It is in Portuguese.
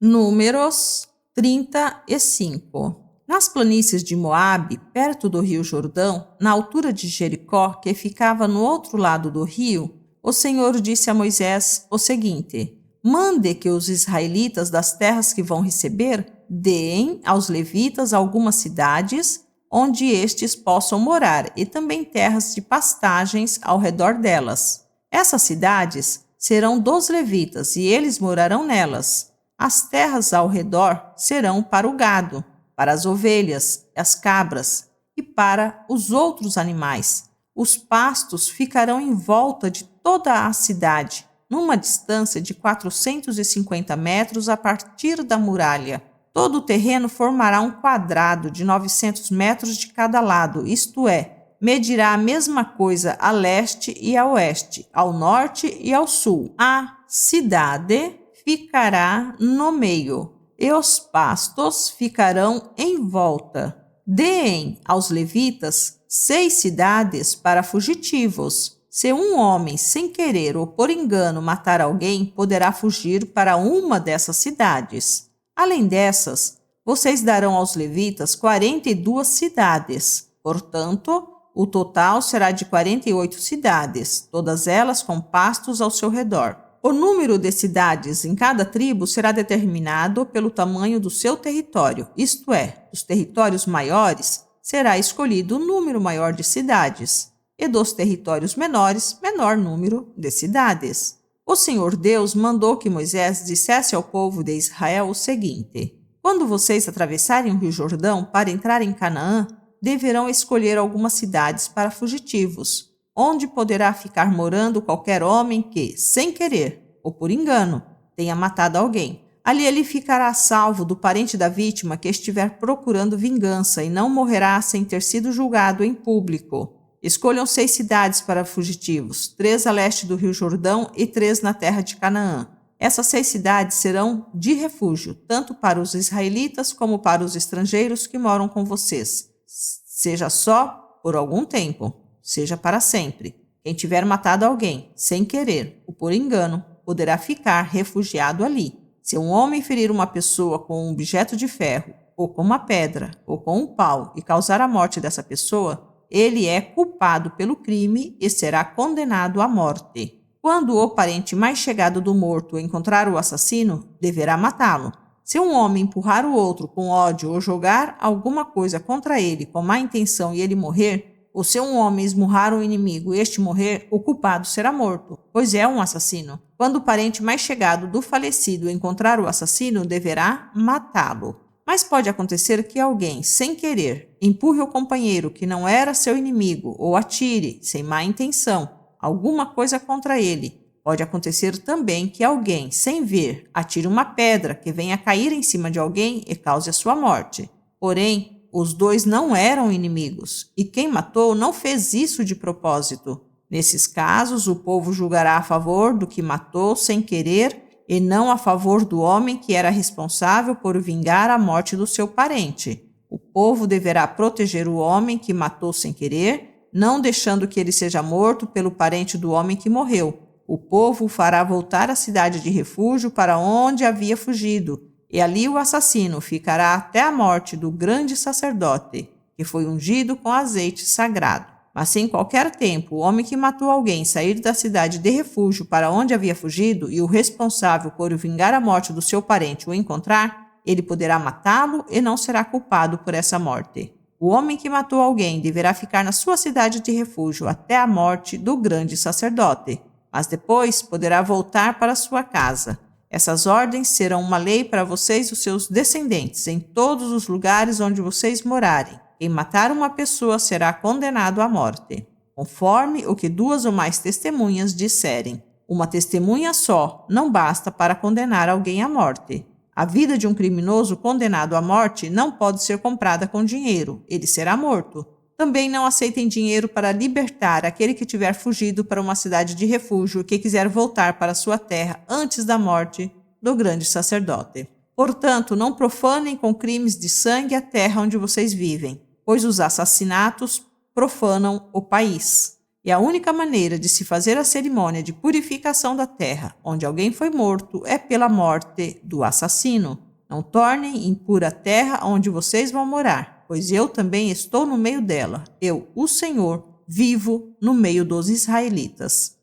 Números 35. Nas planícies de Moabe, perto do rio Jordão, na altura de Jericó, que ficava no outro lado do rio, o Senhor disse a Moisés o seguinte: mande que os israelitas das terras que vão receber deem aos levitas algumas cidades onde estes possam morar e também terras de pastagens ao redor delas. Essas cidades serão dos levitas e eles morarão nelas. As terras ao redor serão para o gado, para as ovelhas, as cabras e para os outros animais. Os pastos ficarão em volta de toda a cidade, numa distância de 450 metros a partir da muralha. Todo o terreno formará um quadrado de 900 metros de cada lado, isto é, medirá a mesma coisa a leste e a oeste, ao norte e ao sul. A cidade ficará no meio e os pastos ficarão em volta. Deem aos levitas 6 cidades para fugitivos. Se um homem, sem querer ou por engano, matar alguém, poderá fugir para uma dessas cidades. Além dessas, vocês darão aos levitas 42 cidades. Portanto, o total será de 48 cidades, todas elas com pastos ao seu redor. O número de cidades em cada tribo será determinado pelo tamanho do seu território, isto é, dos territórios maiores será escolhido o número maior de cidades, e dos territórios menores, menor número de cidades. O Senhor Deus mandou que Moisés dissesse ao povo de Israel o seguinte: quando vocês atravessarem o rio Jordão para entrar em Canaã, deverão escolher algumas cidades para fugitivos, onde poderá ficar morando qualquer homem que, sem querer ou por engano, tenha matado alguém. Ali ele ficará salvo do parente da vítima que estiver procurando vingança e não morrerá sem ter sido julgado em público. Escolham 6 cidades para fugitivos, 3 a leste do rio Jordão e 3 na terra de Canaã. Essas 6 cidades serão de refúgio, tanto para os israelitas como para os estrangeiros que moram com vocês. Seja só por algum tempo, seja para sempre. Quem tiver matado alguém, sem querer ou por engano, poderá ficar refugiado ali. Se um homem ferir uma pessoa com um objeto de ferro, ou com uma pedra, ou com um pau e causar a morte dessa pessoa, ele é culpado pelo crime e será condenado à morte. Quando o parente mais chegado do morto encontrar o assassino, deverá matá-lo. Se um homem empurrar o outro com ódio ou jogar alguma coisa contra ele com má intenção e ele morrer, ou se um homem esmurrar um inimigo e este morrer, o culpado será morto, pois é um assassino. Quando o parente mais chegado do falecido encontrar o assassino, deverá matá-lo. Mas pode acontecer que alguém, sem querer, empurre o companheiro que não era seu inimigo ou atire, sem má intenção, alguma coisa contra ele. Pode acontecer também que alguém, sem ver, atire uma pedra que venha cair em cima de alguém e cause a sua morte. Porém, os dois não eram inimigos, e quem matou não fez isso de propósito. Nesses casos, o povo julgará a favor do que matou sem querer e não a favor do homem que era responsável por vingar a morte do seu parente. O povo deverá proteger o homem que matou sem querer, não deixando que ele seja morto pelo parente do homem que morreu. O povo o fará voltar à cidade de refúgio para onde havia fugido, e ali o assassino ficará até a morte do grande sacerdote, que foi ungido com azeite sagrado. Mas se em qualquer tempo o homem que matou alguém sair da cidade de refúgio para onde havia fugido e o responsável por vingar a morte do seu parente o encontrar, ele poderá matá-lo e não será culpado por essa morte. O homem que matou alguém deverá ficar na sua cidade de refúgio até a morte do grande sacerdote, mas depois poderá voltar para sua casa. Essas ordens serão uma lei para vocês e os seus descendentes em todos os lugares onde vocês morarem. Quem matar uma pessoa será condenado à morte, conforme o que 2 ou mais testemunhas disserem. Uma testemunha só não basta para condenar alguém à morte. A vida de um criminoso condenado à morte não pode ser comprada com dinheiro, ele será morto. Também não aceitem dinheiro para libertar aquele que tiver fugido para uma cidade de refúgio e que quiser voltar para sua terra antes da morte do grande sacerdote. Portanto, não profanem com crimes de sangue a terra onde vocês vivem, pois os assassinatos profanam o país. E a única maneira de se fazer a cerimônia de purificação da terra, onde alguém foi morto, é pela morte do assassino. Não tornem impura a terra onde vocês vão morar, pois eu também estou no meio dela. Eu, o Senhor, vivo no meio dos israelitas.